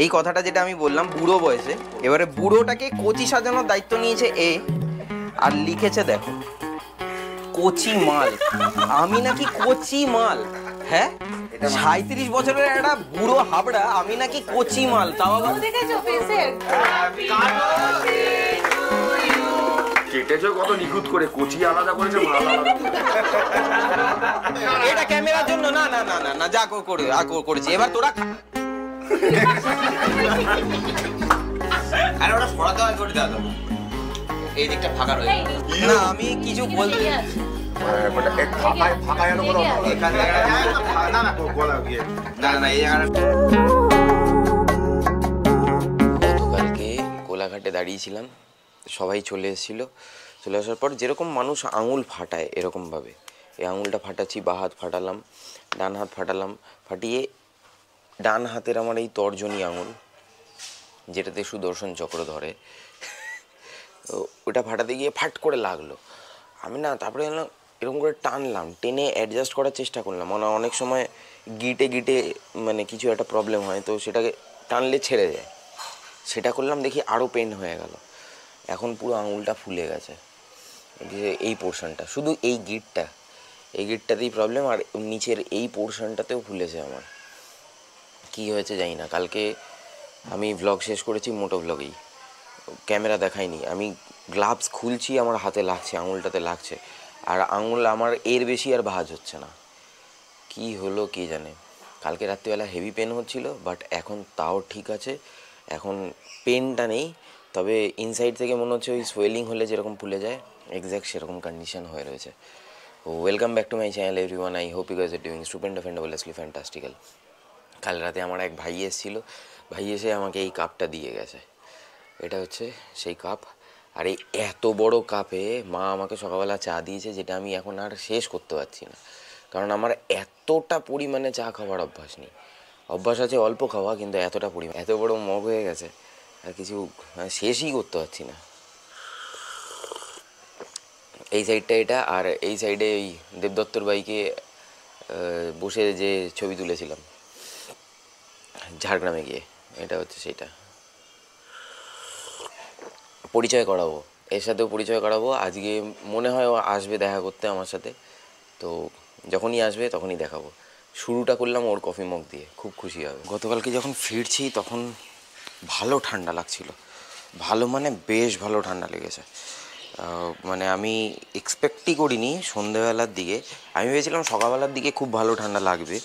এই কথাটা যেটা আমি বললাম বুড়ো বয়সে, এবারে বুড়োটাকে কচি সাজানোর দায়িত্ব নিয়েছে এ, আর লিখেছে দেখো কচি মাল। আমি নাকি কচি মাল? হ্যাঁ, 37 বছরের একটা বুড়ো হাবড়া, আমি নাকি কচি মাল? তাও আবার কেটেছো কত নিখুঁত করে, কচি আলাদা করেছে মাল আলাদা। এটা ক্যামেরার জন্য না না না না না, যা করেছি এবার তোরা আরে ওটা সরাতে হয় করে দাও, এই দিকটা ফাঁকা রয়ে না। আমি কিছু বলতে গতকালকে কোলাঘাটে দাঁড়িয়েছিলাম, সবাই চলে এসেছিল। চলে আসার পর যেরকম মানুষ আঙুল ফাটায় এরকমভাবে এই আঙুলটা ফাটাচ্ছি, বা হাত ফাটালাম, ডান হাত ফাটালাম, ফাটিয়ে ডান হাতের আমার এই তর্জনী আঙুল যেটাতে সুদর্শন চক্র ধরে, তো ওটা ফাটাতে গিয়ে ফাট করে লাগলো। আমি না তারপরে এরকম করে টানলাম, টেনে অ্যাডজাস্ট করার চেষ্টা করলাম। মানে অনেক সময় গিটে মানে কিছু একটা প্রবলেম হয়, তো সেটাকে টানলে ছেড়ে যায়, সেটা করলাম, দেখি আরও পেন হয়ে গেল। এখন পুরো আঙুলটা ফুলে গেছে, এই পোর্শনটা, শুধু এই গিটটাতেই প্রবলেম, আর নিচের এই পোর্শনটাতেও ফুলেছে আমার। কি হয়েছে জানি না। কালকে আমি ভ্লগ শেষ করেছি মোটো ভ্লগেই, ক্যামেরা দেখাইনি। আমি গ্লাভস খুলছি, আমার হাতে লাগছে, আঙুলটাতে লাগছে, আর আঙুল আমার এর বেশি আর ভাঁজ হচ্ছে না। কি হলো কে জানে। কালকে রাত্রিবেলা হেভি পেন হচ্ছিল, বাট এখন তাও ঠিক আছে, এখন পেনটা নেই। তবে ইনসাইড থেকে মনে হচ্ছে ওই সোয়েলিং হলে যেরকম ফুলে যায়, এক্স্যাক্ট সেরকম কন্ডিশন হয়ে রয়েছে। Welcome back to my channel everyone. I hope you guys are doing stupendous fantabulously fantastical. কাল রাতে আমার এক ভাই এসেছিলো, ভাই এসে আমাকে এই কাপটা দিয়ে গেছে। এটা হচ্ছে সেই কাপ, আর এই এত বড় কাপে মা আমাকে সকালবেলা চা দিয়েছে, যেটা আমি এখন আর শেষ করতে পারছি না, কারণ আমার এতটা পরিমাণে চা খাওয়ার অভ্যাস নেই। অভ্যাস আছে অল্প খাওয়া, কিন্তু এতটা পরিমাণ, এত বড় মগ হয়ে গেছে, আর কিছু শেষই করতে পারছি না। এই সাইডটা এটা, আর এই সাইডে ওই দেবদত্তর বাইকে বসে যে ছবি তুলেছিলাম ঝাড়গ্রামে গিয়ে, এটা হচ্ছে সেইটা। পরিচয় করাবো, এর সাথেও পরিচয় করাবো। আজকে মনে হয় ও আসবে দেখা করতে আমার সাথে, তো যখনই আসবে তখনই দেখাবো। শুরুটা করলাম ওর কফি মগ দিয়ে, খুব খুশি হবে। গতকালকে যখন ফিরছি তখন ভালো ঠান্ডা লাগছিল, ভালো মানে বেশ ভালো ঠান্ডা লেগেছে। মানে আমি এক্সপেক্টই করিনি সন্ধেবেলার দিকে। আমি ভেবেছিলাম সকালবেলার দিকে খুব ভালো ঠান্ডা লাগবে,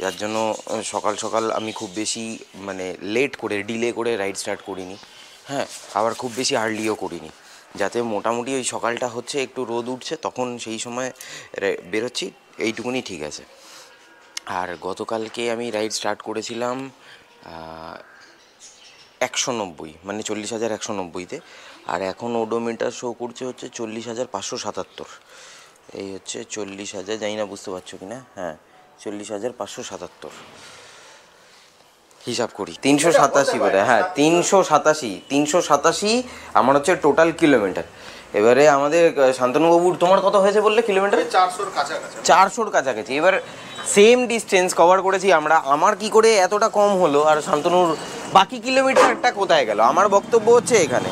যার জন্য সকাল সকাল আমি খুব বেশি মানে ডিলে করে রাইড স্টার্ট করিনি। হ্যাঁ, আবার খুব বেশি আর্লিও করিনি, যাতে মোটামুটি ওই সকালটা হচ্ছে একটু রোদ উঠছে তখন সেই সময় বেরোচ্ছি, এইটুকুনি ঠিক আছে। আর গতকালকে আমি রাইড স্টার্ট করেছিলাম 190, মানে 40,190-তে, আর এখন ওডোমিটার শো করছে হচ্ছে 40,577। এই হচ্ছে 40,000, জানি না বুঝতে পারছো কি না, হ্যাঁ 40,577 হিসাব করি। 387 বোধহয়, হ্যাঁ 387 আমার হচ্ছে টোটাল কিলোমিটার। এবারে আমাদের শান্তনুবাবুর তোমার কত হয়েছে বললে কিলোমিটার? 400-র কাছাকাছি। এবার সেম ডিস্টেন্স কভার করেছি আমরা, আমার কি করে এতটা কম হলো, আর শান্তনুর বাকি কিলোমিটারটা কোথায় গেল? আমার বক্তব্য হচ্ছে এখানে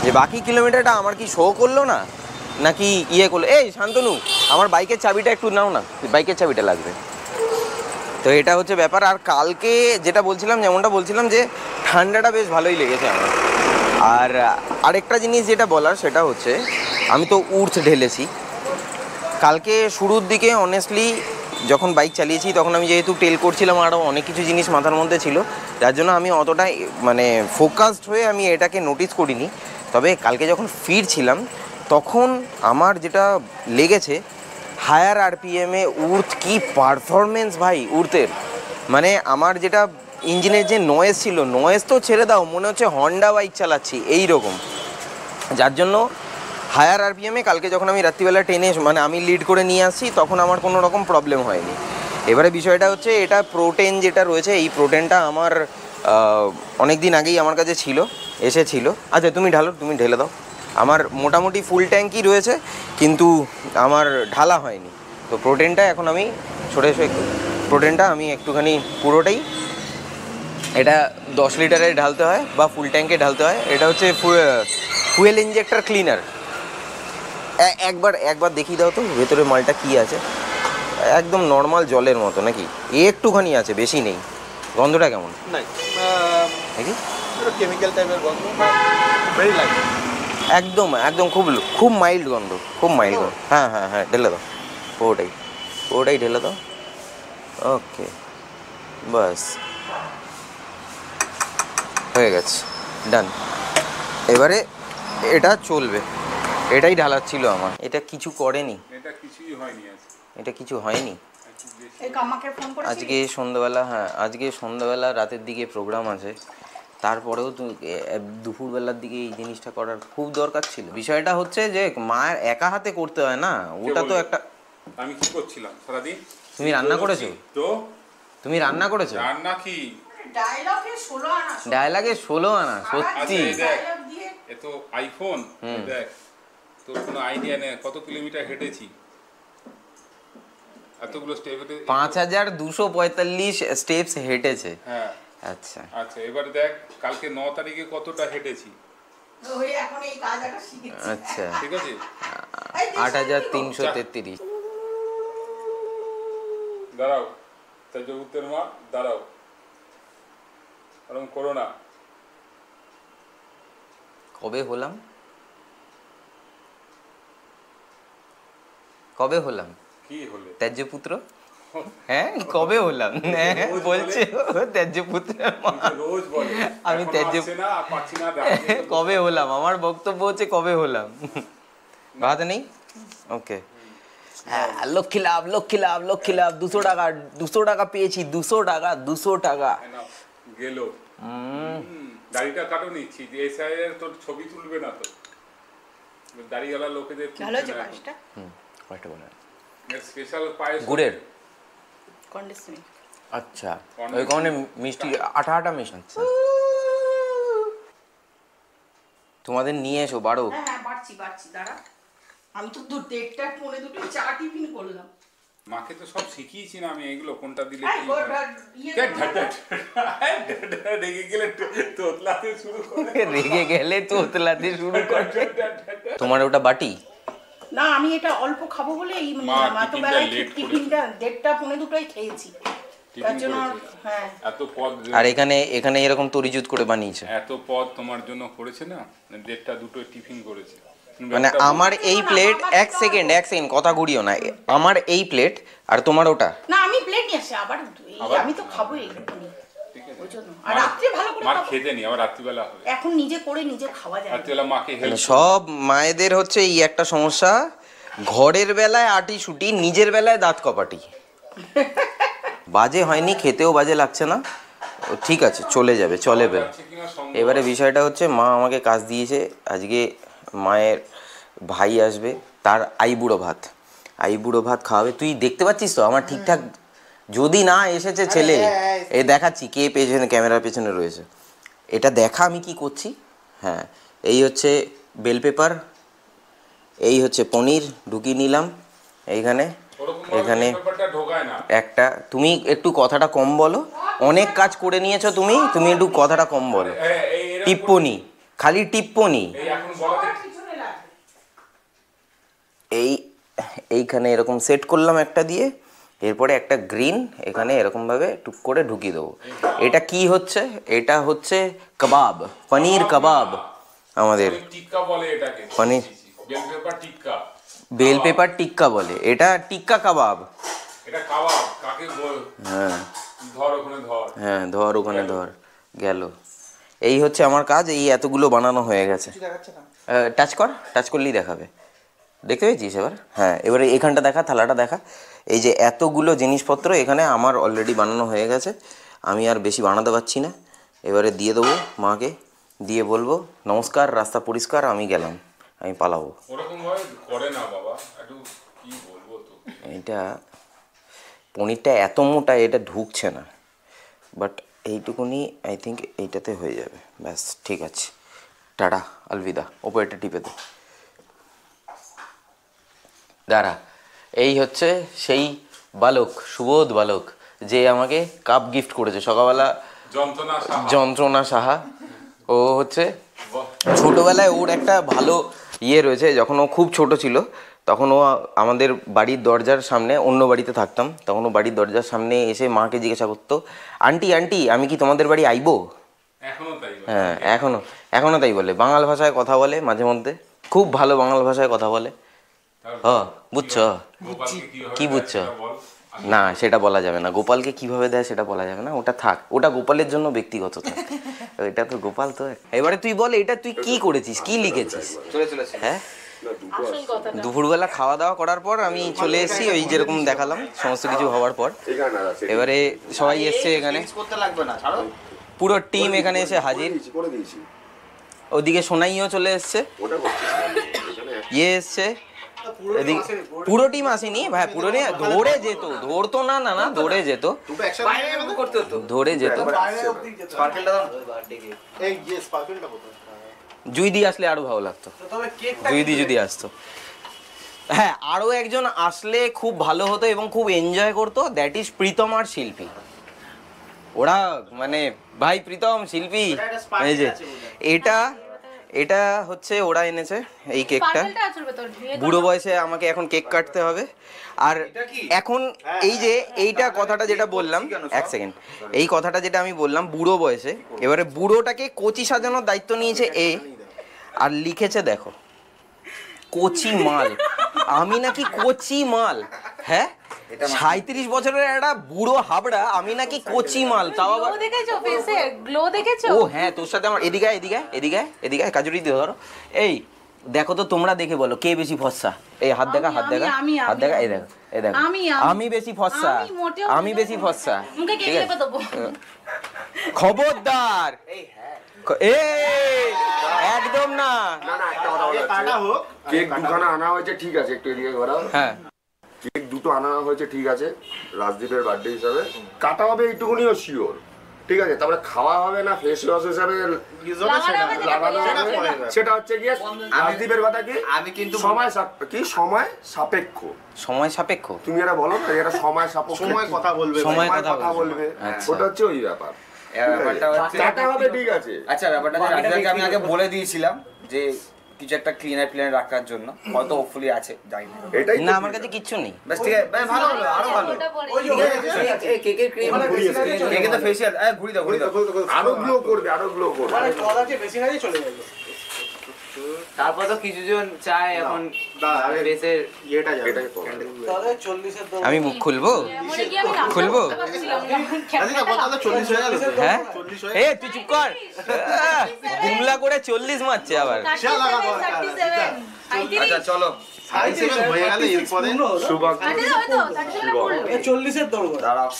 যে বাকি কিলোমিটারটা আমার কি শো করলো না, নাকি ইয়ে করলো? এই শান্তনু, আমার বাইকের চাবিটা একটু নাও না, বাইকের চাবিটা লাগবে। তো এটা হচ্ছে ব্যাপার। আর কালকে যেটা বলছিলাম, যেমনটা বলছিলাম যে ঠান্ডাটা বেশ ভালোই লেগেছে আমার। আর আরেকটা জিনিস যেটা বলার সেটা হচ্ছে, আমি তো উর্থ ঢেলেছি কালকে শুরুর দিকে। অনেস্টলি যখন বাইক চালিয়েছি তখন আমি যেহেতু টেল করছিলাম, আরও অনেক কিছু জিনিস মাথার মধ্যে ছিল, যার জন্য আমি অতটা মানে ফোকাসড হয়ে আমি এটাকে নোটিস করিনি। তবে কালকে যখন ফিরছিলাম তখন আমার যেটা লেগেছে, হায়ার আরপিএমে উর্থ কি পারফরমেন্স ভাই উর্থের। মানে আমার যেটা ইঞ্জিনের যে নয়েজ ছিল, নয়েজ তো ছেড়ে দাও, মনে হচ্ছে হন্ডা বাইক চালাচ্ছি এই রকম। যার জন্য হায়ার আরপিএমে কালকে যখন আমি রাত্রিবেলা টেনে মানে আমি লিড করে নিয়ে আসছি, তখন আমার কোনো রকম প্রবলেম হয়নি। এবারে বিষয়টা হচ্ছে, এটা প্রোটেন যেটা রয়েছে, এই প্রোটেনটা আমার অনেক দিন আগেই আমার কাছে এসেছিল। আচ্ছা তুমি ঢেলে দাও। আমার মোটামুটি ফুল ট্যাঙ্কই রয়েছে, কিন্তু আমার ঢালা হয়নি। তো প্রোটেনটা এখন আমি একটু প্রোটেনটা আমি একটুখানি পুরোটাই এটা 10 লিটারে ঢালতে হয় বা ফুল ট্যাঙ্কে ঢালতে হয়। এটা হচ্ছে ফুয়েল ইঞ্জেক্টর ক্লিনার। একবার দেখিয়ে দাও তো ভেতরে মালটা কি আছে। একদম নর্মাল জলের মতো নাকি? একটুখানি আছে, বেশি নেই। গন্ধটা কেমন? নাকি কেমিক্যাল টাইপের গন্ধ, ভেরি লাইট। একদম একদম খুব মাইল্ড গন্ধ, খুব মাইল্ড গন্ধ। হ্যাঁ হ্যাঁ হ্যাঁ, ঢেলে দাও পুরোটাই ঢেলে দাও। ওকে, বাস হয়ে গেছে, ডান। এবারে এটা চলবে, এটাই ঢালার ছিল আমার। এটা কিছু করেনি, এটা কিছুই হয়নি এটা কিছু হয়নি। এই কামাকে ফোন করেছিস? আজকে সন্ধ্যাবেলা, হ্যাঁ আজকে সন্ধ্যাবেলা রাতের দিকে প্রোগ্রাম আছে, তারপরেও তো দুপুরবেলার দিকে এই জিনিসটা করার খুব দরকার ছিল। বিষয়টা হচ্ছে যে মায়ের একা হাতে করতে হয় না, ওটা তো একটা। আমি কি করছিলাম সারাদিন? তুমি রান্না করেছো? তো তুমি রান্না করেছো? রান্না কি ডায়লগে 16 আনা। ডায়লগে 16 আনা, সত্যি। আচ্ছা, এই দেখ, ডায়লগ দিয়ে এ তো আইফোন, দেখ তোর কোনো আইডিয়া নেই কত কিলোমিটার হেঁটেছি, এতগুলো স্টেপ হেঁটে। 5245 স্টেপস হেঁটেছে। হ্যাঁ আচ্ছা আচ্ছা, এবারে দেখ কালকে 9 তারিখে কতটা হেঁটেছি। ওই এখন এই কাজ একটা শিখেছি। আচ্ছা, ঠিক আছে, 8333। দাঁড়াও তেজপুরের মা, দাঁড়াও, ওরকম করো না। কবে হলাম কি হলে? ত্যাজ্যপুত্র? হ্যাঁ কবে হলাম? রোজ বলছে ত্যাজ্যপুত্রের মা। রোজ বলে আমি এখনো ত্যাজ্য আসছে না, পাচ্ছি না, দাঁড়িয়ে তো কবে হলাম, আমার বক্তব্য হচ্ছে কবে হলাম। বাদ নেই, ওকে। লক্ষ্মী লাভ 200 টাকা, 200 টাকা পেয়েছি, 200 টাকা। না, গেল। গাড়িটা কাটো নিচ্ছি, এসআইয়ের তোর ছবি তুলবে না তো, দাড়িওয়ালা লোকেদের ভালো হয়েছে পাঁচটা কয়টা বলে স্পেশাল পায়েস গুড়ের। কন্ডিশনিং। আচ্ছা, ওই কারণে মিষ্টি আটা মিষ্টি। আচ্ছা, তোমাদের নিয়ে এসো, বাড়ো। হ্যাঁ হ্যাঁ, বাড়ছি দাঁড়া। আমি তো 1:30 পৌনে 2 চা টিফিন করলাম। মাকে তো সব শিখিয়েছি না আমি, এগুলো কোনটা দিলে এই কি গোটা হয়। ইয়ে ধ্যাৎ, ধ্যাৎ, ধ্যাৎ। রেগে গেলে তোতলাতে শুরু করে। রেগে গেলে তোতলাতে শুরু করে। তোমার ওটা বাটি? না, আমি এটা অল্প খাবো বলে এই মা, এত বেলায় টিফিনটা টিফিনটা 1:30 পৌনে 2টায় খেয়েছি। তার জন্য হ্যাঁ। এত পদ, আর এখানে এরকম তরিজুত করে বানিয়েছে। এত পদ তোমার জন্য করেছে না, 1:30 2টোয় টিফিন করেছে। মানে আমার এই প্লেট, এক সেকেন্ড কথা ঘুরিও না, আমার এই প্লেট আর তোমার ওটা। না, আমি প্লেট নিয়ে আসি আবার। আমি তো খাবো এইটুকুনি, ঠিক আছে, ওই জন্য। আর রাত্রে ভালো করে মার খাবো। খেতে নি, আবার রাত্রিবেলা হবে। এখন নিজে করে নিজে খাওয়া যায় না। রাত্রিবেলা মাকে হেল্প। সব মায়েদের হচ্ছে এই একটা সমস্যা, ঘরের বেলায় আটি শুটি, নিজের বেলায় দাঁত কপাটি। বাজে হয়নি, খেতেও বাজে লাগছে না, ঠিক আছে, চলে যাবে, চলে যাবে। এবারে বিষয়টা হচ্ছে মা আমাকে কাজ দিয়েছে আজকে, মায়ের ভাই আসবে, তার আইবুড়ো ভাত খাওয়াবে। তুই দেখতে পাচ্ছিস তো আমার ঠিকঠাক? যদি না এসেছে ছেলে, এই দেখাচ্ছি কে পেছনে, ক্যামেরার পেছনে রয়েছে, এটা দেখা আমি কি করছি। হ্যাঁ, এই হচ্ছে বেল পেপার, এই হচ্ছে পনির ঢুকিয়ে নিলাম এইখানে। এখানে একটা, তুমি একটু কথাটা কম বলো, অনেক কাজ করে নিয়েছো তুমি একটু কথাটা কম বলো। টিপ্পনি, খালি টিপ্পনি। এইখানে এরকম সেট করলাম একটা দিয়ে, এরপরে একটা গ্রিন এখানে এরকমভাবে টুক করে ঢুকিয়ে দেবো। এটা কি হচ্ছে? এটা হচ্ছে কাবাব, পনির কাবাব। আমাদের টিক্কা বলে এটাকে, পনির বেল পেপার টিক্কা, বেল পেপার টিক্কা বলে, এটা টিক্কা কাবাব। এটা কাবাব কাকে বল? হ্যাঁ ধর ওখানে ধর, হ্যাঁ ধর ওখানে ধর, গেল। এই হচ্ছে আমার কাজ, এই এতগুলো বানানো হয়ে গেছে। টাচ করলেই দেখাবে, দেখতে পেয়েছিস এবার? হ্যাঁ, এবারে এখানটা দেখা, থালাটা দেখা। এই যে এতগুলো জিনিসপত্র এখানে আমার অলরেডি বানানো হয়ে গেছে, আমি আর বেশি বানাতে পারছি না। এবারে দিয়ে দেবো মাকে, দিয়ে বলবো নমস্কার, রাস্তা পরিষ্কার, আমি গেলাম, আমি পালাবো। ওরকম ভাবে করে না বাবা, একটু কি বলবো তো। এটা পনিরটা এত মোটা, এটা ঢুকছে না, বাট এইটুকুনি আই থিঙ্ক এইটাতে হয়ে যাবে, ব্যাস ঠিক আছে। টাটা, আলবিদা। ওপরটা টিপে দে। দাঁড়া, এই হচ্ছে সেই বালক, সুবোধ বালক, যে আমাকে কাপ গিফট করেছে। সকালবেলা যন্ত্রণা সাহা। ও হচ্ছে ছোটোবেলায় ওর একটা ভালো ইয়ে রয়েছে। যখন ও খুব ছোট ছিল তখন ও আমাদের বাড়ির দরজার সামনে, অন্য বাড়িতে থাকতাম তখন ও বাড়ির দরজার সামনে এসে মাকে জিজ্ঞাসা করতো, আন্টি আন্টি আমি কি তোমাদের বাড়ি আইবো? হ্যাঁ, এখনো তাই বলে। বাংলা ভাষায় কথা বলে মাঝে মধ্যে, খুব ভালো বাংলা ভাষায় কথা বলে। বুঝছো? কি বুঝছো? না, সেটা বলা যাবে না। গোপালকে কিভাবে দেয় সেটা বলা যাবে না, ওটা থাক, ওটা গোপালের জন্য ব্যক্তিগত থাক। এটা তো গোপাল তো। এবারে তুই বল, এটা তুই কি করেছিস, কি লিখেছিস? হ্যাঁ, দুপুরবেলা খাওয়া দাওয়া করার পর আমি চলে এসেছি, ওই যেরকম দেখালাম সমস্ত কিছু হওয়ার পর। এবারে সবাই এসছে এখানে, পুরো টিম এখানে এসে হাজির। ওদিকে সোনাইও চলে এসছে, ইয়ে এসছে, পুরো টিম আসেনি ভাই, পুরো ধরে যেত, ধরতো না না না ধরে যেত, ধরে যেত। জুইদি আসলে আরো ভালো লাগতো, জুইদি যদি আসতো। হ্যাঁ, আরো একজন আসলে খুব ভালো হতো এবং খুব এনজয় করতো, দ্যাট ইজ প্রীতম আর শিল্পী। ওরা মানে ভাই প্রীতম, শিল্পী, এই যে এটা হচ্ছে ওরা এনেছে এই কেকটা। বুড়ো বয়সে আমাকে এখন কেক কাটতে হবে। আর এখন এই যে এইটা কথাটা যেটা বললাম, এক সেকেন্ড, এই কথাটা যেটা আমি বললাম বুড়ো বয়সে, এবারে বুড়োটাকে কচি সাজানোর দায়িত্ব নিয়েছে এ, আর লিখেছে দেখো কচি মাল। আমি নাকি কচি মাল? হ্যাঁ, 37 বছরের একটা বুড়ো হাবড়া, আমি নাকি কচি মাল? তাও আবার গ্লো দেখেছো? ও হ্যাঁ, তোর সাথে আমার এদিকে এদিকে এদিকে এদিকে কাজুরি দিয়ে ধরো। এই দেখো তো, তোমরা দেখে বলো কে বেশি ফর্সা। এই হাত দেখা, হাত দেখা, হাত দেখা, এই দেখো, এই দেখো, আমি বেশি ফর্সা, আমি বেশি ফর্সা। ঠিক আছে, খবরদার, একদম না। কেক দুখানা আনা হয়েছে, ঠিক আছে, একটু এদিকে ঘোরাও। হ্যাঁ, কেক দুটো আনা হয়েছে, ঠিক আছে, রাজদীপের বার্থডে হিসাবে কাটা হবে, এইটুকুনিও শিওর। ঠিক আছে, তারপরে খাওয়া হবে না, ফেস ওয়াশ হিসাবে লাগানো হবে, সেটা হচ্ছে গিয়ে রাজদীপের কথা। কি আমি কিন্তু সময় সাপেক্ষ, সময় সাপেক্ষ তুমি এটা বলো না, এটা সময় সাপেক্ষ, সময় কথা বলবে, সময় কথা বলবে, ওটা হচ্ছে ওই ব্যাপার। কাটা হবে, ঠিক আছে। আচ্ছা, ব্যাপারটা আমি আগে বলে দিয়েছিলাম যে কিছু একটা ক্লিনার রাখার জন্য, হয়তো হোপফুলি আছে, জানি না। এটাই না, আমার কাছে কিচ্ছু নেই। বেশ, ঠিক আছে, ভালো হলো, আরো ভালো। কেকের ক্রিম, কেকের তো ফেশিয়াল, ঘুরি দাও, আরো গ্লো করবে, আরো গ্লো করবে, মানে কলা যে বেশি খাই চলে যাবে। তারপর তো কিছুজন চায় এখন বেসের ইয়েটা যাবে। তাহলে 40 এর দাম আমি মুখ খুলবো, খুলবো? হ্যাঁ, এ তুই চুপ কর, গুমলা করে 40 মারছে আবার। আচ্ছা চলো, 37 হয়ে গেল, এরপরে শুভক 40 এর দৌড় দাঁড়াও।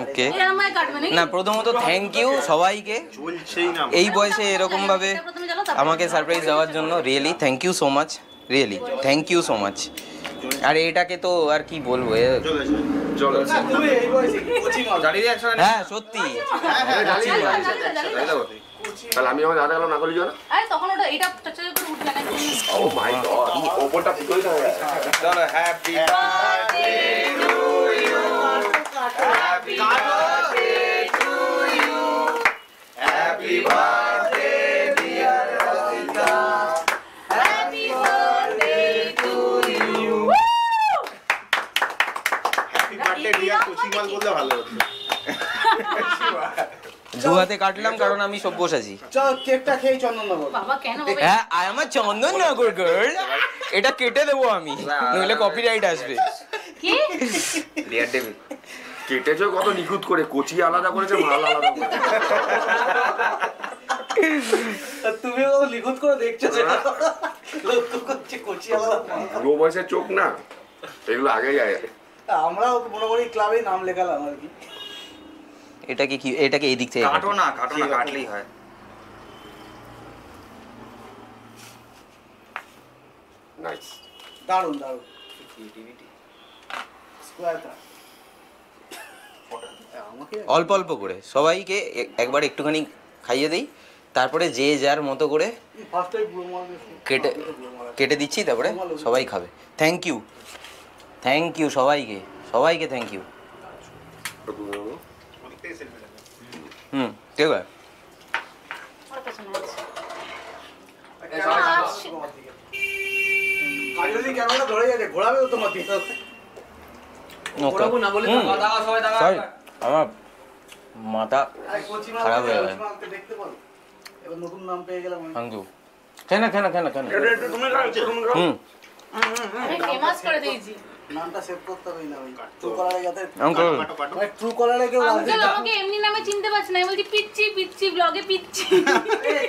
ওকে, না প্রথমত থ্যাংক ইউ সবাইকে এই বয়সে এরকম ভাবে আমাকে সারপ্রাইজ দেওয়ার জন্য। Really thank you so much, really thank you so much. আর এটাকে তো আর কি বলবো, চলো তুমি এই বয়সে কোচিং দাঁড়িয়ে একসাথে। হ্যাঁ সত্যি, তাহলে আমি আমার দাদা গেলাম না করলি না। আরে তখন ওটা এটা চচ্চড়ি করে উঠবে না। ও মাই গড, ওপরটা ফুটোই না। চলো, happy birthday to you, happy birthday to you, happy birthday dear Rachita, happy birthday to you. Happy birthday dear coaching মাল বললে ভালো হতো। দু হাতে কাটলাম কারণ আমি সব্যসাচী। চল কেকটা খেয়ে চন্দননগর। বাবা কেন বাবা? হ্যাঁ, I am a Chandannagar girl. এটা কেটে দেবো আমি, নইলে কপিরাইট আসবে। কি ডিয়ার ডেভি কেটেছো কত নিখুঁত করে, কচি আলাদা করেছে, মাল আলাদা করেছে। তুমি কত লিখুত করে দেখছো, লক্ষ্য করছি কোচি আলাদা। বুড়ো বয়সের চোখ না, এগুলো আগেই আয়। আমরাও মনে করি ক্লাবেই নাম লেখালাম আর কি। এটাকে কি, এটাকে এই দিক থেকে কাটো না, কাটলেই হয়। নাইস, দারুণ দারুণ স্কোয়ারটা। অল্প অল্প করে সবাইকে একবার একটুখানি খাইয়ে দিই, তারপরে যে যার মতো করে ফার্স্ট টাইম পুরো মাল কেটে দিচ্ছি, তারপরে সবাই খাবে। থ্যাংক ইউ, থ্যাংক ইউ সবাইকে, সবাইকে থ্যাংক ইউ। ঠিক আছে ওর পেছনে আছে। কাজলি ক্যামেরা ধরে যাচ্ছে, ঘোরাবে তো তোমার দিকে। ঘোরাবো না বলে হুম। দাঁড়াও সবাই দাঁড়াও। সরি আমার মাথা আরে কোচি মাল খারাপ হয়ে গেছে। কোচি মালকে দেখতে বলো। এবার নতুন নাম পেয়ে গেলাম আমি। থ্যাংক ইউ কেন হুম আমি ফেমাস করে দিয়েছি। নামটা সেভ করতে হবে না ওই ট্রু কলারে যাতে আঙ্কেল মানে ট্রু কলারে কেউ আঙ্কেল আমাকে এমনি নামে চিনতে পারছে না, আমি বলছি পিচ্ছি পিচ্ছি ব্লগে পিচ্ছি। এই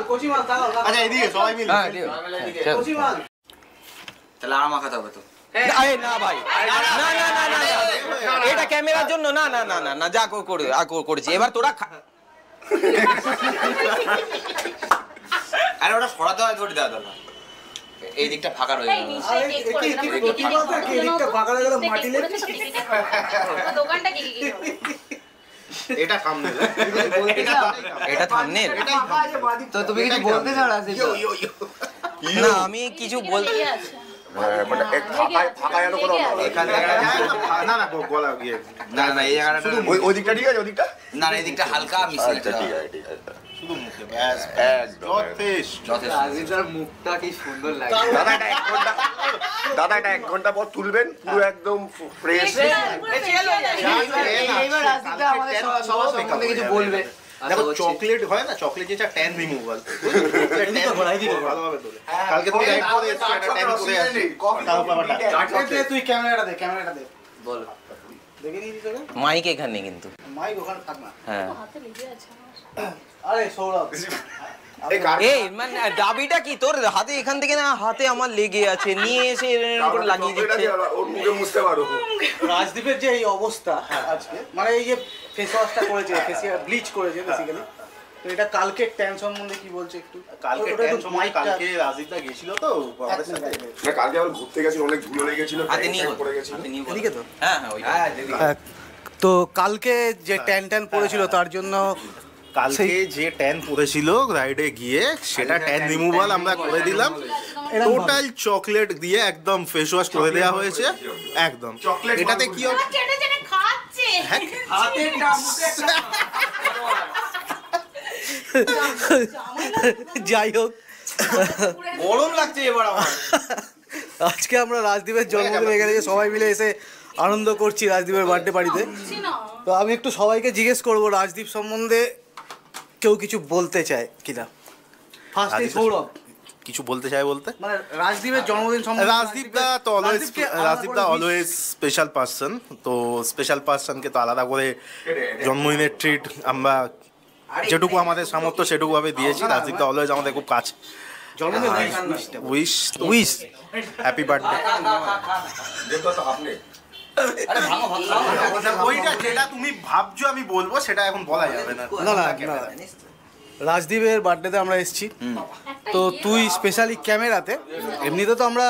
কোচি মাল দাঁড়াও। আচ্ছা এদিকে সবাই মিলে। হ্যাঁ চল কোচি মাল। তাহলে আর মাখাতে হবে তো। আরে না ভাই না না না না এটা ক্যামেরার জন্য না না না না না যা করেছি এবার তোরা আরে ওটা সরাতে হয় ধরে দেওয়া দরকার। এই দিকটা ফাঁকা রয়ে এই গেল। নিশ্চয়ই আরে, টেক এ করে কি- দিলাম। কি কোচি মাল তো কি দিকটা ফাঁকা রয়ে গেল, মাটি লেগে। দোকানটা কি কি এটা সামনে এটা থামনেল তো তুমি কিছু বলতে চাও রাজদীপ? না আমি কিছু বল লেগে আছে। মানে এক ফাঁকা যেন কোনো এখানে না না গলা গিয়ে না না এই জায়গাটা ওই দিকটা ঠিক আছে ওই দিকটা না না এই দিকটা হালকা মিশিয়ে আচ্ছা ঠিক আছে ঠিক আছে শুধু মুখে ব্যাস একদম যথেষ্ট যথেষ্ট। রাজদীপের মুখটা কি সুন্দর লাগে। দাদা এটা 1 ঘন্টা পর তুলবেন পুরো একদম ফ্রেশ এইবার রাজদীপটা আমাদের সবার সম্বন্ধে কিছু বলবে। দেখো চকলেট হয় না, চকলেট যেটা ট্যান রিমুভাল ভালোভাবে তোলে। কালকে তুমি লাইভ করে এসছো একটা ট্যান করে আসছি তারপর আবার চাকলেট দিয়ে তুই ক্যামেরাটা দে বল। দেখে নিয়েছিস তোকে? মাইক এখানে কিন্তু মাইক ওখানে থাক না। হ্যাঁ হাতে লেগে আছে আমার। আরে সৌরভ এই মানে দাবিটা কি তোর হাতে এখান থেকে না হাতে আমার লেগে আছে নিয়ে এসে এরকম করে লাগিয়ে দিচ্ছে ওর মুখে মুছতে পারো রাজদীপের যে এই অবস্থা আজকে, মানে এই যে ফেস ওয়াশটা করেছে, ফেসিয়াল ব্লিচ করেছে বেসিক্যালি, তো এটা কালকে ট্যান সম্বন্ধে কি বলছে একটু? কালকে ওটা একটু ট্যান সময় মাইকটা- কালকে রাজদীপদা গেছিল তো আমাদের সাথে। না কালকে আবার ঘুরতে গেছি অনেক ধুলো লেগেছিল হাতে নিয়ে বল, পড়ে গেছিল হাতে নিয়ে বল। এদিকে তো? হ্যাঁ হ্যাঁ ওই তো কালকে যে ট্যান পড়েছিল তার জন্য কালকে যে ট্যান পড়েছিল রাইডে গিয়ে সেটা ট্যান রিমুভাল আমরা করে দিলাম। টোটাল চকলেট দিয়ে একদম ফেস ওয়াশ করে দেওয়া হয়েছে একদম। এটাতে কি হবে? চেটে চেটে খাচ্ছে। যাই হোক, গরম লাগছে এবার আমার। আজকে আমরা রাজদীপের জন্মদিন এখানে যে সবাই মিলে এসে আনন্দ করছি রাজদীপের বার্থডে পার্টিতে। বুঝছি না। তো আমি একটু সবাইকে জিজ্ঞেস করবো রাজদীপ সম্বন্ধে কেউ কিছু বলতে চায় কিনা। ফার্স্টে রাজদীপ- সৌরভ, কিছু বলতে চাই বলতে? মানে রাজদীপের জন্মদিন সম্বন্ধে রাজদীপদা তো অলওয়েজ রাজদীপকে আলাদা রাজদীপদা করে অলওয়েজ স্পেশাল পার্সন। তো স্পেশাল পার্সনকে তো আলাদা করে জন্মদিনের ট্রিট আমরা যেটুকু আমাদের সামর্থ্য সেটুকু ভাবে দিয়েছি। রাজদীপদা অলওয়েজ আমাদের খুব কাছে। জন্মদিন উইশ উইশ হ্যাপি বার্থডে। ওইটা যেটা তুমি ভাবছো আমি বলবো সেটা এখন বলা যাবে না। না না না, রাজদীপের বার্থডেতে আমরা এসেছি, তো তুই স্পেশালি ক্যামেরাতে, এমনিতে তো আমরা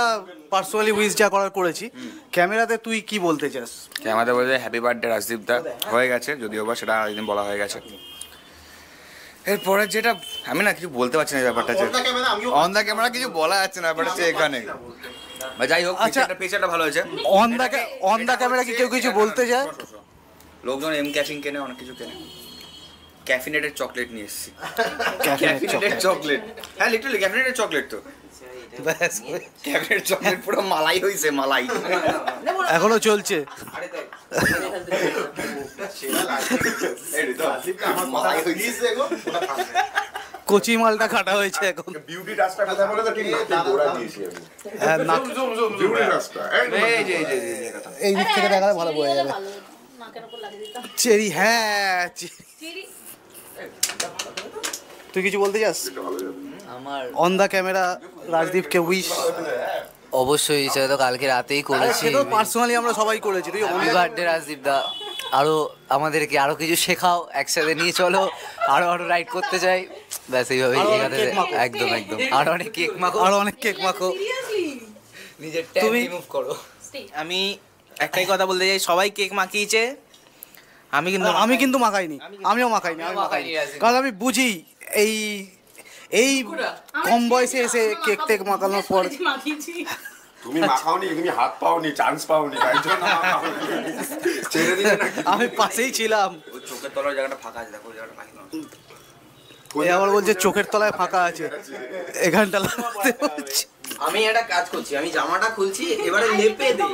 পার্সোনালি উইশ যা করার করেছি, ক্যামেরাতে তুই কি বলতে চাস? আমাদের বলতে হ্যাপি বার্থডে রাজদীপ দা হয়ে গেছে, যদিও বা সেটা একদিন বলা হয়ে গেছে। এরপরে যেটা আমি না কিছু বলতে পারছি না এই ব্যাপারটা, অন দ্য ক্যামেরা কিছু বলা যাচ্ছে না ব্যাপারটা হচ্ছে এখানে। বা যাই হোক, আচ্ছা। পিকচারটা ভালো হয়েছে। অন দ্য ক্যামেরা কি কেউ কিছু বলতে চায়? লোকজন এম ক্যাফিং কেনে, অনেক কিছু কেনে। ক্যাফিনেটেড চকলেট নিয়ে এসেছি। Caffeinated ক্যাফিনেটেড চকলেট, হ্যাঁ লিটারালি ক্যাফিনেটেড চকলেট তো। ব্যাস, ক্যাফিনেটেড চকলেট পুরো মালাই হইছে, মালাই। এখনো চলছে। কচি মালটা কাটা হয়েছে এখন। বিউটি টাচটা কথা বলে তো ঠিক না গোড়া দিয়েছি আমি হ্যাঁ, বিউটি টাচটা এই যে এই দিক থেকে দেখালে ভালো বোঝা যাবে। ভালো, নাকের উপর লাগিয়ে দিতাম। চেরি, হ্যাঁ চিরি। তুই কিছু বলতে চাস? অন দ্য ক্যামেরা রাজদীপকে উইশ। অবশ্যই সেটা তো কালকে রাতেই করেছি। সে তো পার্সোনালি আমরা সবাই করেছি। তুই হ্যাপি বার্থডে রাজদীপ দা, আরো আমাদেরকে আরো কিছু শেখাও, একসাথে নিয়ে চলো, আরো আরো রাইড করতে চাই, ব্যাস এইভাবেই আরো অনেক এখানে কেক মাখো। একদম একদম আরো অনেক কেক মাখো, আরো অনেক কেক মাখো। সিরিয়াসলি নিজের ট্যাগ তুমি- রিমুভ করো। আমি একটাই কথা বলতে চাই, সবাই কেক মাখিয়েছে, আমি কিন্তু মাখাইনি, আমিও মাখাইনি, আমি মাখাইনি, মাখাইনি। কারণ আমি বুঝি এই এই কম বয়সে এসে কেক টেক মাখানোর পর মাখিয়েছি। তুমি মাখাওনি, তুমি হাত পাওনি, চান্স পাওনি, তাই জন্য মাখাওনি। ছেড়ে দিলে নাকি? আমি পাশেই ছিলাম। ওই চোখের তলার জায়গাটা ফাঁকা আছে, দেখো ওই জায়গাটা ফাঁকা আছে। এ আবার বলছে চোখের তলায় ফাঁকা আছে, এখানটা লাগাতে বলছে। আমি একটা কাজ করছি, আমি জামাটা খুলছি, এবারে লেপে দিই,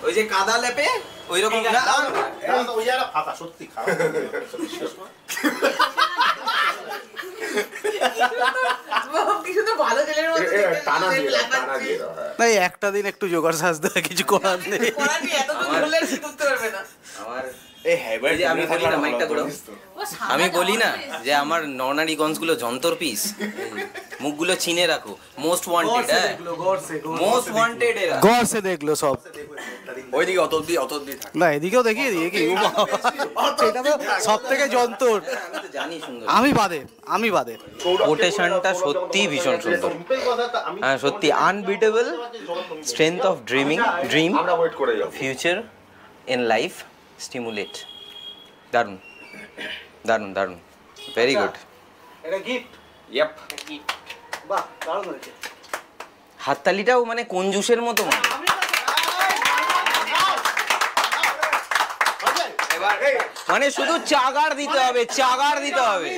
ওই যে কাদা লেপে ওই রকম। ওই জায়গাটা ফাঁকা, সত্যি খারাপ। কিছু তো ভালো ছেলের মতো দেখতে টানা দিয়ে দাও, লাগাচ্ছি। টানা দিয়ে দাও, হ্যাঁ। না এই একটা দিন একটু জোগাড় সাজ দেওয়া, কিছু করার নেই। পড়া নিয়ে এত দূর হলে আর কি করতে পারবে না। আমার এই হ্যাঁ এই যে আমি বলি না, মাইকটা করো, আমি বলি না যে আমার নরনারীগঞ্জগুলো যন্তর পিস, মুখগুলো চিনে রাখো, মোস্ট ওয়ান্টেড। হ্যাঁ, মোস্ট ওয়ান্টেড এরা। গড় সে দেখলো সব। ওইদিকে অত অব্দি থাকে। না এদিকেও দেখিয়ে দিই কি, এটা তো সব থেকে যন্তর। আমি তো জানি সুন্দর। আমি বাদে কোটেশনটা সত্যি ভীষণ সুন্দর। হ্যাঁ সত্যি আনবিটেবল স্ট্রেংথ অফ ড্রিম আমরা ওয়েট করে যাবো। Future in life stimulate. দারুণ দারুণ দারুণ, ভেরি গুড। এটা গিফট। ইয়েপ, বাহ দারুণ হয়েছে। হাততালিটাও মানে কঞ্জুসের মতো মানে। মানে শুধু চাগার দিতে হবে, চাগার দিতে হবে।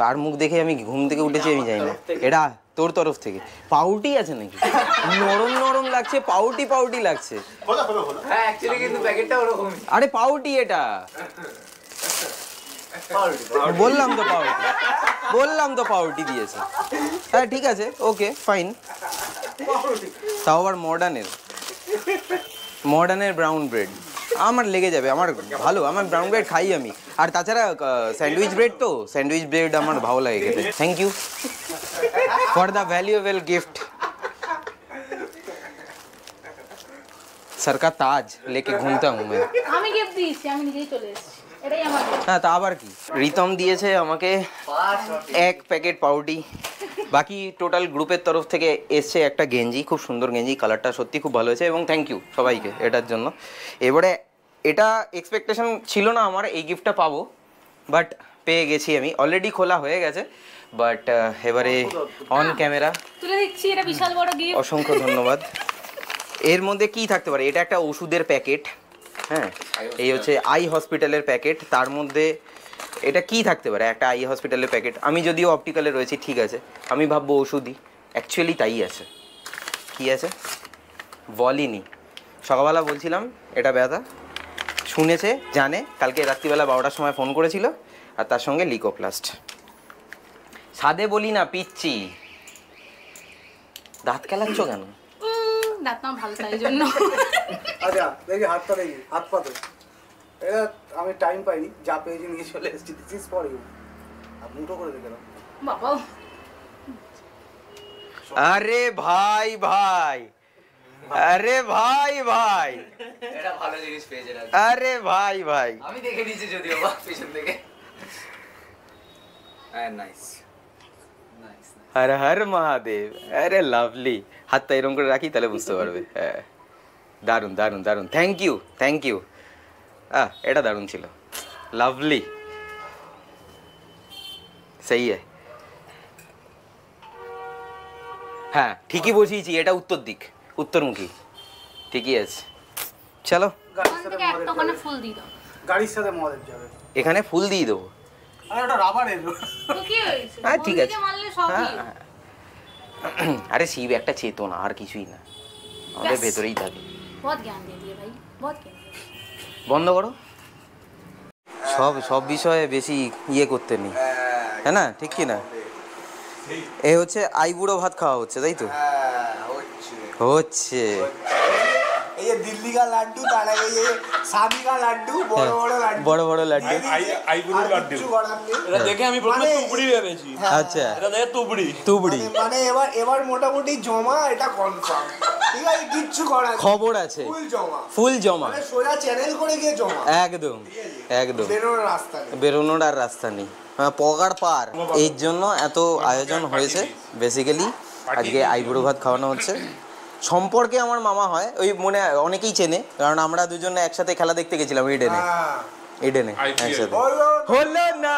কার মুখ দেখে আমি ঘুম থেকে উঠেছি আমি জানি না। এটা তোর তরফ থেকে পাউটি আছে নাকি? নরম নরম লাগছে, পাউটি পাউটি লাগছে। হ্যাঁ অ্যাকচুয়ালি কিন্তু প্যাকেটটা ওরকমই। আরে পাউটি এটা, বললাম তো পাউটি দিয়েছে। হ্যাঁ ঠিক আছে, ওকে ফাইন। তাও আবার মডার্নের ব্রাউন ব্রেড আমার লেগে যাবে, আমার ভালো, আমার ব্রাউন ব্রেড খাই আমি। আর তাছাড়া স্যান্ডউইচ ব্রেড আমার ভালো লাগে খেতে। Thank you for the valuable gift. Sir का ताज लेके घूमता हूँ मैं। আমি গিফট দিয়েছি, আমি নিজেই চলে এসেছি, এটাই আমার gift। হ্যাঁ তা আবার কি, রিতম দিয়েছে আমাকে 1 প্যাকেট পাউটি, বাকি টোটাল গ্রুপের তরফ থেকে এসছে একটা গেঞ্জি, খুব সুন্দর গেঞ্জি, কালারটা সত্যি খুব ভালো হয়েছে এবং থ্যাংক ইউ সবাইকে এটার জন্য। এবারে এটা এক্সপেকটেশন ছিল না আমার এই গিফটটা পাবো, বাট পেয়ে গেছি আমি, অলরেডি খোলা হয়ে গেছে, বাট এবারে অন ক্যামেরা তুলে দিচ্ছি, এটা বিশাল বড় গিফট। অসংখ্য ধন্যবাদ। এর মধ্যে কি থাকতে পারে? এটা একটা ওষুধের প্যাকেট, হ্যাঁ এই হচ্ছে আই হসপিটালের প্যাকেট। তার মধ্যে এটা কি থাকতে পারে? একটা আই হসপিটালের প্যাকেট। আমি যদিও অপটিক্যালে রয়েছি ঠিক আছে, আমি ভাববো ওষুধই, অ্যাকচুয়ালি তাই আছে। কি আছে? বলিনি, সকালবেলা বলছিলাম এটা ব্যথা, শুনেছে জানে, কালকে রাত্রিবেলা 12টার সময় ফোন করেছিল, আর তার সঙ্গে লিকোপ্লাস্ট। সাদে বলি না পিচ্ছি। দাঁত কেলাচ্ছ কেন? দাঁত না ভালো তাই জন্য। আচ্ছা দেখি হাতটা, দেখি হাত পাতো। এটা আমি টাইম পাইনি, যা পেয়েছি নিয়ে চলে এসেছি। This is for you. আর মুঠো করে দেখলাম বাবা। আরে ভাই ভাই, আরে ভাই ভাই, এটা ভালো জিনিস পেয়েছে রাজ। আরে ভাই ভাই, আমি দেখে নিয়েছি যদিও বা পেছন থেকে। হ্যাঁ নাইস। হর হর মহাদেব। আরে লাভলি, হাতটা এরকম করে রাখি তাহলে বুঝতে পারবে। হ্যাঁ দারুণ দারুণ দারুণ, থ্যাংক ইউ। এটা দারুণ ছিল, লাভলি, সেই হ্যাঁ ঠিকই বসিয়েছি, এটা উত্তর দিক, উত্তরমুখী, ঠিকই আছে। চলো ওখান থেকে একটা ওখানে ফুল দিয়ে দাও। গাড়ির সাথে মদের যাবে। এখানে ফুল দিয়ে দেবো। আরে ওটা রাবারের। তো কি হয়েছে? হ্যাঁ ঠিক আছে। বন্ধুকে মারলে সবই। আরে শিব একটা চেতনা, আর কিছুই না, আমাদের ভেতরেই থাকে। বহুত জ্ঞান দিয়ে দিয়ে ভাই, বহুত জ্ঞান। বন্ধ করো, সব বিষয়ে বেশি ইয়ে করতে নেই, হ্যাঁ না? ঠিক কি না? এ হচ্ছে আইবুড়ো ভাত খাওয়া হচ্ছে, তাই তো? হচ্ছে এই যে দিল্লি কা লাড্ডু, তার আগে এই যে শাদি কা লাড্ডু, বড় বড় লাড্ডু, বড় বড় লাড্ডু। আইবুড়ো লাড্ডু এটা দেখে আমি প্রথমে তুবড়ি ভেবেছি। আচ্ছা এটা দেখে তুবড়ি মানে এবার মোটামুটি জমা, এটা কনফার্ম। ঠিক আছে, কিচ্ছু করার নেই। খবর আছে, ফুল জমা, মানে সোজা চ্যানেল করে গিয়ে জমা, একদম একদম, বেরোনোর রাস্তা নেই, বেরোনোর আর রাস্তা নেই, পগার পার। এর জন্য এত আয়োজন হয়েছে বেসিক্যালি। আজকে আইবুড়ো ভাত খাওয়ানো হচ্ছে। সম্পর্কে আমার মামা হয়, ওই মনে অনেকেই চেনে, কারণ আমরা দুজনে একসাথে খেলা দেখতে গেছিলাম ইডেনে। ইডেনে IPL একসাথে হলো না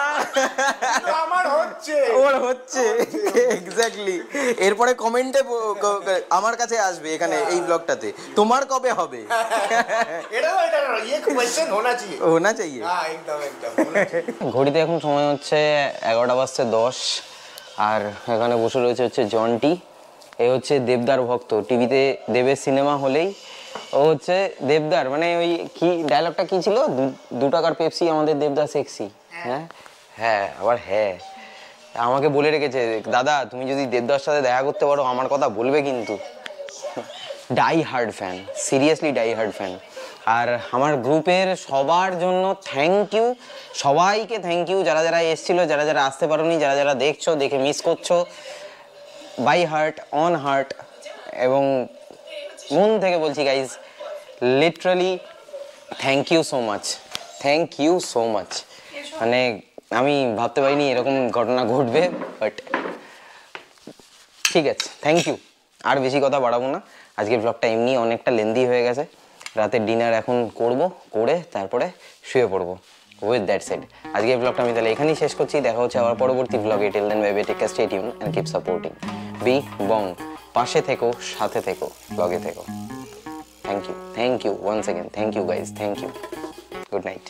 আমার হচ্ছে ওর হচ্ছে এক্স্যাক্টলি। এরপরে কমেন্টে আমার কাছে আসবে এখানে এই ব্লগটাতে তোমার কবে হবে এটা ये क्वेश्चन होना चाहिए होना चाहिए हां एकदम ঘড়িতে এখন সময় হচ্ছে 11:10 আর এখানে বসে রয়েছে জন্টি। এ হচ্ছে দেবদার ভক্ত। টিভিতে দেবের সিনেমা হলেই ও হচ্ছে দেবদার, মানে ওই কি ডায়লগটা কি ছিল, 2 টাকার পেপসি আমাদের দেবদার সেক্সি। হ্যাঁ হ্যাঁ আবার হ্যাঁ আমাকে বলে রেখেছে, দাদা তুমি যদি দেবদার সাথে দেখা করতে পারো আমার কথা বলবে কিন্তু। Die hard fan, seriously die hard fan. আর আমার গ্রুপের সবার জন্য থ্যাংক ইউ, সবাইকে থ্যাংক ইউ, যারা যারা এসেছিলো, যারা যারা আসতে পারোনি, যারা যারা দেখছো, দেখে মিস করছো, বাই হার্ট, অন হার্ট, এবং মন থেকে বলছি guys, literally thank you so much, thank you so much. মানে আমি ভাবতে পারিনি এরকম ঘটনা ঘটবে, বাট ঠিক আছে, থ্যাংক ইউ। আর বেশি কথা বাড়াবো না, আজকের ব্লগটা এমনি অনেকটা লেন্দি হয়ে গেছে। রাতের ডিনার এখন করব, করে তারপরে শুয়ে পড়বো। উইথ দ্যাট সেড আজকের ব্লগটা আমি তাহলে এখানেই শেষ করছি। দেখা হচ্ছে আবার পরবর্তী ব্লগে। Till then bye bye, take care, stay tuned and keep supporting B Bong. পাশে থেকো, সাথে থেকো, ব্লগে থেকো। Thank you once again, thank you guys, thank you, good night.